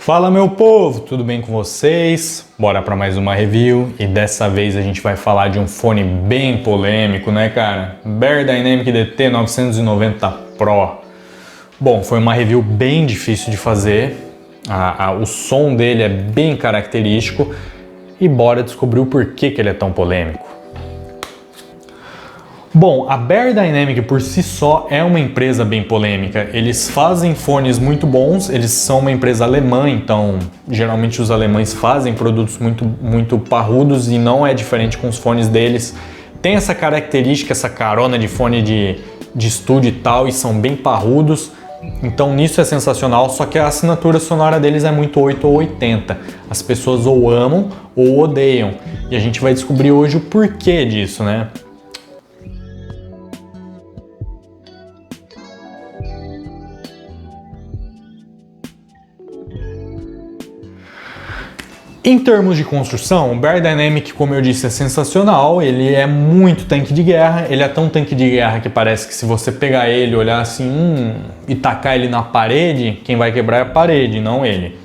Fala meu povo, tudo bem com vocês? Bora para mais uma review e dessa vez a gente vai falar de um fone bem polêmico, né cara? Beyerdynamic DT990 Pro. Bom, foi uma review bem difícil de fazer, o som dele é bem característico e bora descobrir o porquê que ele é tão polêmico. Bom, a Beyerdynamic por si só é uma empresa bem polêmica. Eles fazem fones muito bons, eles são uma empresa alemã, então geralmente os alemães fazem produtos muito parrudos e não é diferente com os fones deles. Tem essa característica, essa carona de fone de estúdio e tal, e são bem parrudos. Então nisso é sensacional, só que a assinatura sonora deles é muito 8 ou 80. As pessoas ou amam ou odeiam. E a gente vai descobrir hoje o porquê disso, né? Em termos de construção, o Beyerdynamic, como eu disse, é sensacional, ele é muito tanque de guerra, ele é tão tanque de guerra que parece que se você pegar ele, olhar assim e tacar ele na parede, quem vai quebrar é a parede, não ele.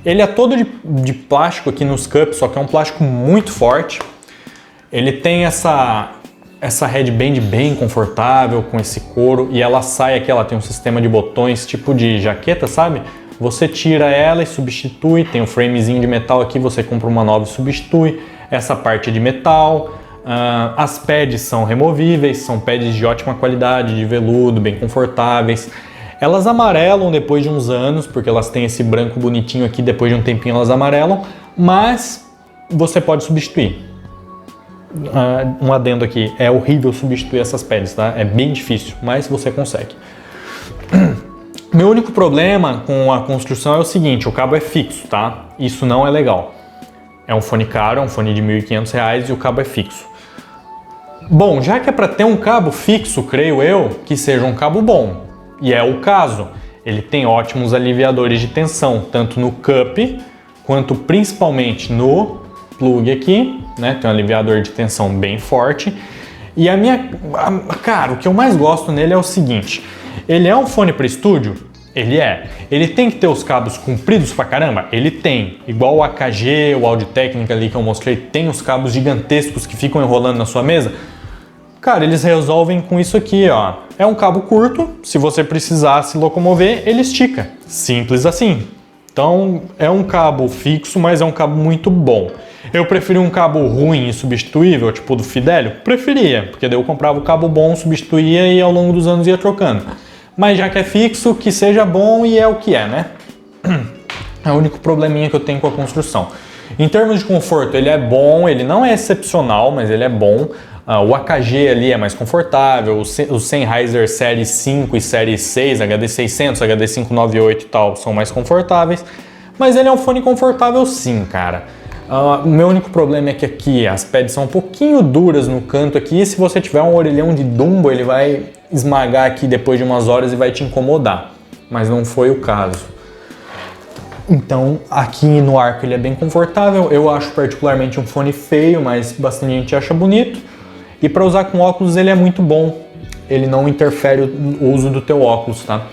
Ele é todo de plástico aqui nos cups, só que é um plástico muito forte. Ele tem essa headband bem confortável com esse couro e ela sai aqui, ela tem um sistema de botões tipo de jaqueta, sabe? Você tira ela e substitui, tem um framezinho de metal aqui, você compra uma nova e substitui. Essa parte é de metal, as pads são removíveis, são pads de ótima qualidade, de veludo, bem confortáveis. Elas amarelam depois de uns anos, porque elas têm esse branco bonitinho aqui, depois de um tempinho elas amarelam, mas você pode substituir. Um adendo aqui, é horrível substituir essas pads, tá? É bem difícil, mas você consegue. Meu único problema com a construção é o seguinte, o cabo é fixo, tá? Isso não é legal. É um fone caro, é um fone de R$ 1.500 e o cabo é fixo. Bom, já que é para ter um cabo fixo, creio eu, que seja um cabo bom. E é o caso. Ele tem ótimos aliviadores de tensão, tanto no cup, quanto principalmente no plug aqui, né? Tem um aliviador de tensão bem forte. E cara, o que eu mais gosto nele é o seguinte... Ele é um fone para estúdio? Ele é. Ele tem que ter os cabos compridos pra caramba? Ele tem. Igual o AKG, o Audio-Técnica ali que eu mostrei, tem os cabos gigantescos que ficam enrolando na sua mesa? Cara, eles resolvem com isso aqui, ó. É um cabo curto, se você precisar se locomover, ele estica. Simples assim. Então, é um cabo fixo, mas é um cabo muito bom. Eu preferi um cabo ruim e substituível, tipo do Fidelio? Preferia, porque daí eu comprava o cabo bom, substituía e ao longo dos anos ia trocando. Mas já que é fixo, que seja bom e é o que é, né? É o único probleminha que eu tenho com a construção. Em termos de conforto, ele é bom, ele não é excepcional, mas ele é bom. O AKG ali é mais confortável, o Sennheiser Série 5 e Série 6, HD600, HD598 e tal, são mais confortáveis. Mas ele é um fone confortável sim, cara. O meu único problema é que aqui as pads são um pouquinho duras no canto aqui e se você tiver um orelhão de Dumbo, ele vai esmagar aqui depois de umas horas e vai te incomodar. Mas não foi o caso. Então, aqui no arco ele é bem confortável. Eu acho particularmente um fone feio, mas bastante gente acha bonito. E para usar com óculos ele é muito bom. Ele não interfere o uso do teu óculos, tá?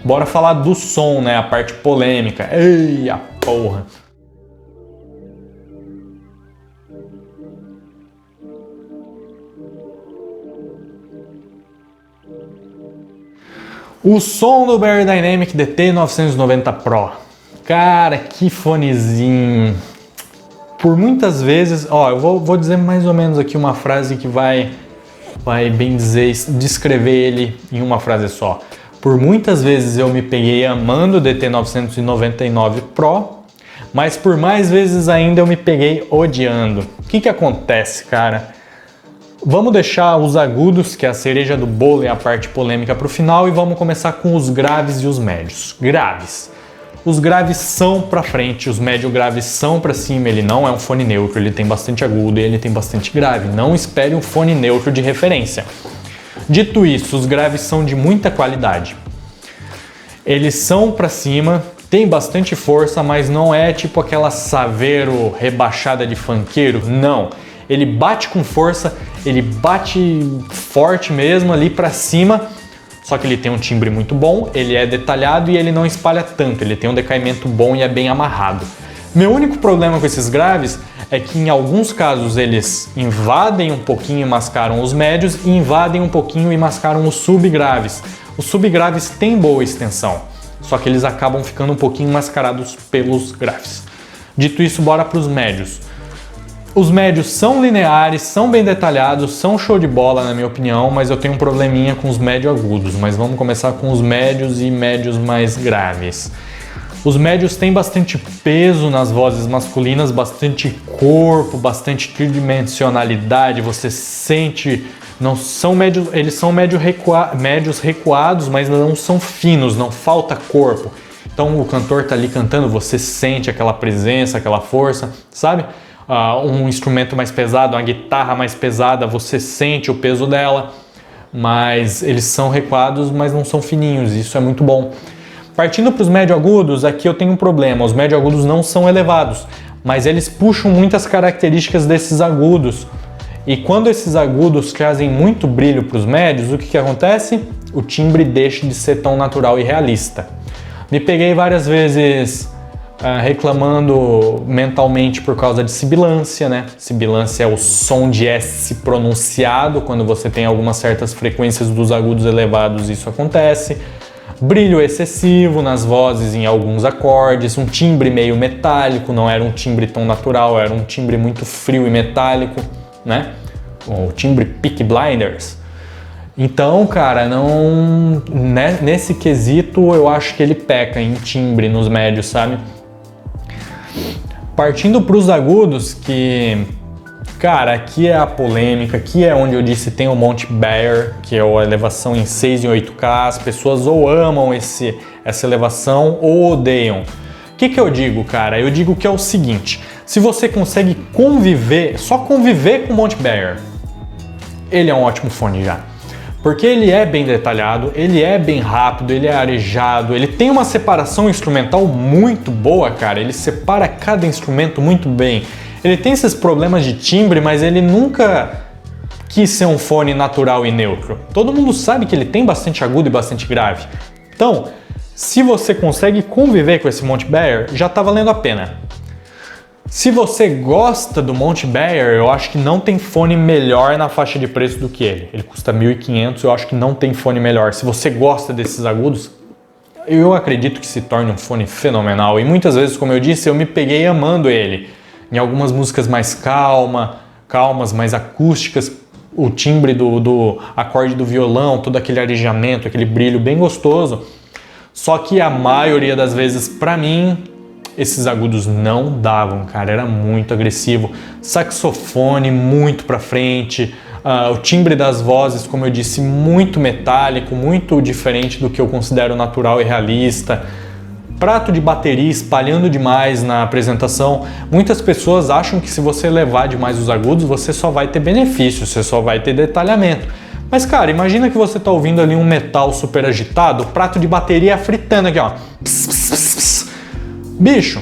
Bora falar do som, né? A parte polêmica. Ei, a porra! O som do Beyerdynamic DT990 Pro. Cara, que fonezinho. Por muitas vezes, ó, eu vou dizer mais ou menos aqui uma frase que vai bem dizer, descrever ele em uma frase só. Por muitas vezes eu me peguei amando o DT999 Pro, mas por mais vezes ainda eu me peguei odiando. O que acontece, cara? Vamos deixar os agudos, que é a cereja do bolo e a parte polêmica, para o final e vamos começar com os graves e os médios. Graves. Os graves são para frente, os médio graves são para cima. Ele não é um fone neutro, ele tem bastante agudo e ele tem bastante grave. Não espere um fone neutro de referência. Dito isso, os graves são de muita qualidade. Eles são para cima, tem bastante força, mas não é tipo aquela Saveiro rebaixada de funkeiro, não. Ele bate com força, ele bate forte mesmo ali para cima, Só que ele tem um timbre muito bom, ele é detalhado e ele não espalha tanto, ele tem um decaimento bom e é bem amarrado. Meu único problema com esses graves é que em alguns casos eles invadem um pouquinho e mascaram os médios e invadem um pouquinho e mascaram os subgraves. Os subgraves têm boa extensão, só que eles acabam ficando um pouquinho mascarados pelos graves. Dito isso, bora para os médios. Os médios são lineares, são bem detalhados, são show de bola na minha opinião, mas eu tenho um probleminha com os médio agudos, mas vamos começar com os médios e médios mais graves. Os médios têm bastante peso nas vozes masculinas, bastante corpo, bastante tridimensionalidade, você sente, não são médios, eles são médios recuados, mas não são finos, não falta corpo. Então o cantor tá ali cantando, você sente aquela presença, aquela força, sabe? Um instrumento mais pesado, uma guitarra mais pesada, você sente o peso dela, mas eles são recuados, mas não são fininhos, isso é muito bom. Partindo para os médio agudos, aqui eu tenho um problema, os médio agudos não são elevados, mas eles puxam muitas características desses agudos. E quando esses agudos trazem muito brilho para os médios, o que acontece? O timbre deixa de ser tão natural e realista. Me peguei várias vezes reclamando mentalmente por causa de sibilância, né? Sibilância é o som de S pronunciado, quando você tem algumas certas frequências dos agudos elevados, isso acontece. Brilho excessivo nas vozes em alguns acordes, um timbre meio metálico, não era um timbre tão natural, era um timbre muito frio e metálico, né? O timbre Peaky Blinders. Então, cara, nesse quesito eu acho que ele peca em timbre nos médios, sabe? Partindo para os agudos, que, cara, aqui é a polêmica, aqui é onde eu disse tem o Monte Bayer, que é a elevação em 6 e 8K, as pessoas ou amam essa elevação ou odeiam. O que eu digo, cara? Eu digo que é o seguinte, se você consegue só conviver com o Monte Bayer, ele é um ótimo fone já. Porque ele é bem detalhado, ele é bem rápido, ele é arejado, ele tem uma separação instrumental muito boa, cara. Ele separa cada instrumento muito bem. Ele tem esses problemas de timbre, mas ele nunca quis ser um fone natural e neutro. Todo mundo sabe que ele tem bastante agudo e bastante grave. Então, se você consegue conviver com esse Monte Bayer, já tá valendo a pena. Se você gosta do Monte Bayer, eu acho que não tem fone melhor na faixa de preço do que ele. Ele custa 1.500, eu acho que não tem fone melhor. Se você gosta desses agudos, eu acredito que se torne um fone fenomenal. E muitas vezes, como eu disse, eu me peguei amando ele. Em algumas músicas mais calmas, mais acústicas, o timbre do acorde do violão, todo aquele arejamento, aquele brilho bem gostoso. Só que a maioria das vezes, pra mim, esses agudos não davam, cara, era muito agressivo. Saxofone muito pra frente, o timbre das vozes, como eu disse, muito metálico, muito diferente do que eu considero natural e realista. Prato de bateria espalhando demais na apresentação. Muitas pessoas acham que se você elevar demais os agudos, você só vai ter benefício, você só vai ter detalhamento. Mas, cara, imagina que você tá ouvindo ali um metal super agitado, o prato de bateria fritando aqui, ó. Pss, pss, pss, pss. Bicho,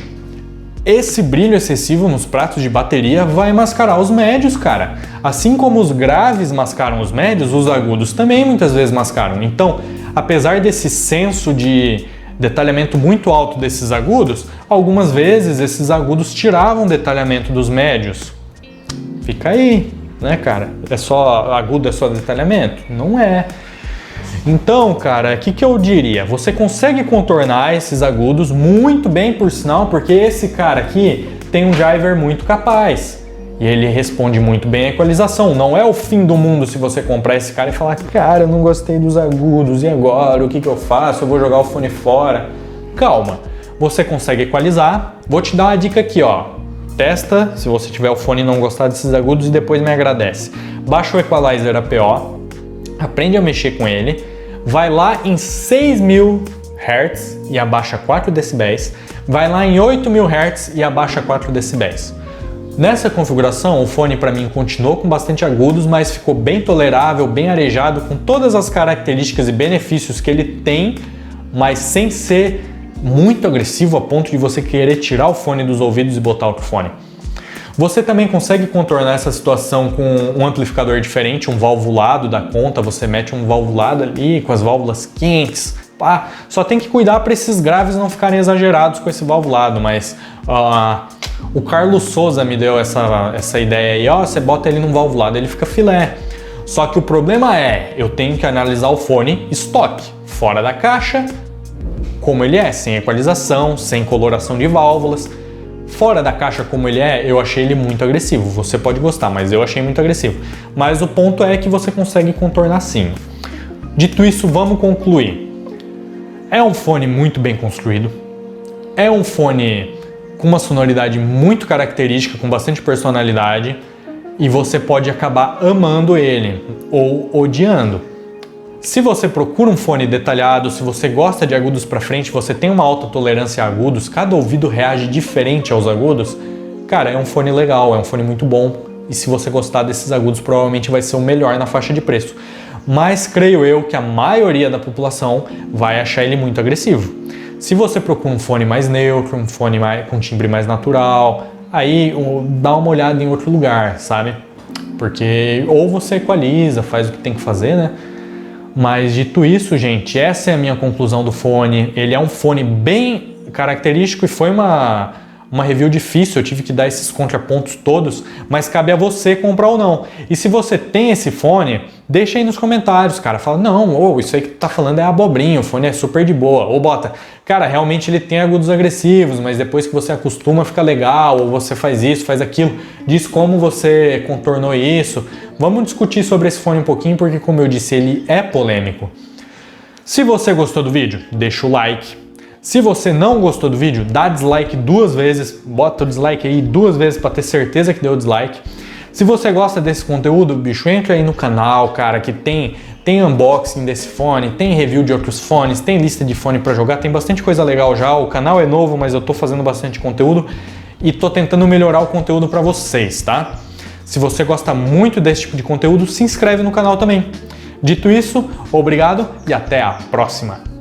esse brilho excessivo nos pratos de bateria vai mascarar os médios, cara. Assim como os graves mascaram os médios, os agudos também muitas vezes mascaram. Então, apesar desse senso de detalhamento muito alto desses agudos, algumas vezes esses agudos tiravam detalhamento dos médios. Fica aí, né, cara? É só agudo, é só detalhamento? Não é. Então, cara, o que eu diria? Você consegue contornar esses agudos muito bem, por sinal, porque esse cara aqui tem um driver muito capaz. E ele responde muito bem a equalização. Não é o fim do mundo se você comprar esse cara e falar, cara, eu não gostei dos agudos, e agora? O que eu faço? Eu vou jogar o fone fora. Calma, você consegue equalizar. Vou te dar uma dica aqui, ó. Testa, se você tiver o fone e não gostar desses agudos, e depois me agradece. Baixa o Equalizer APO, aprende a mexer com ele, vai lá em 6.000 Hz e abaixa 4 dB, vai lá em 8.000 Hz e abaixa 4 dB. Nessa configuração, o fone para mim continuou com bastante agudos, mas ficou bem tolerável, bem arejado, com todas as características e benefícios que ele tem, mas sem ser muito agressivo a ponto de você querer tirar o fone dos ouvidos e botar outro fone. Você também consegue contornar essa situação com um amplificador diferente, um valvulado da conta, você mete um valvulado ali com as válvulas quentes, pá. Só tem que cuidar para esses graves não ficarem exagerados com esse valvulado, mas o Carlos Souza me deu essa ideia aí, ó, você bota ele num valvulado, ele fica filé. Só que o problema é, eu tenho que analisar o fone estoque, fora da caixa, como ele é, sem equalização, sem coloração de válvulas. Fora da caixa como ele é, eu achei ele muito agressivo. Você pode gostar, mas eu achei muito agressivo. Mas o ponto é que você consegue contornar sim. Dito isso, vamos concluir. É um fone muito bem construído. É um fone com uma sonoridade muito característica, com bastante personalidade. E você pode acabar amando ele ou odiando. Se você procura um fone detalhado, se você gosta de agudos para frente, você tem uma alta tolerância a agudos, cada ouvido reage diferente aos agudos, cara, é um fone legal, é um fone muito bom. E se você gostar desses agudos, provavelmente vai ser o melhor na faixa de preço. Mas creio eu que a maioria da população vai achar ele muito agressivo. Se você procura um fone mais neutro, um fone com timbre mais natural, aí dá uma olhada em outro lugar, sabe? Porque ou você equaliza, faz o que tem que fazer, né? Mas dito isso, gente, essa é a minha conclusão do fone. Ele é um fone bem característico e foi uma review difícil, eu tive que dar esses contrapontos todos, mas cabe a você comprar ou não. E se você tem esse fone, deixa aí nos comentários, cara. Fala, não, isso aí que tu tá falando é abobrinha, o fone é super de boa. Ou bota, cara, realmente ele tem agudos agressivos, mas depois que você acostuma fica legal, ou você faz isso, faz aquilo. Diz como você contornou isso. Vamos discutir sobre esse fone um pouquinho, porque como eu disse, ele é polêmico. Se você gostou do vídeo, deixa o like. Se você não gostou do vídeo, dá dislike 2 vezes, bota o dislike aí 2 vezes para ter certeza que deu dislike. Se você gosta desse conteúdo, bicho, entra aí no canal, cara, que tem unboxing desse fone, tem review de outros fones, tem lista de fone para jogar, tem bastante coisa legal já. O canal é novo, mas eu tô fazendo bastante conteúdo e tô tentando melhorar o conteúdo para vocês, tá? Se você gosta muito desse tipo de conteúdo, se inscreve no canal também. Dito isso, obrigado e até a próxima!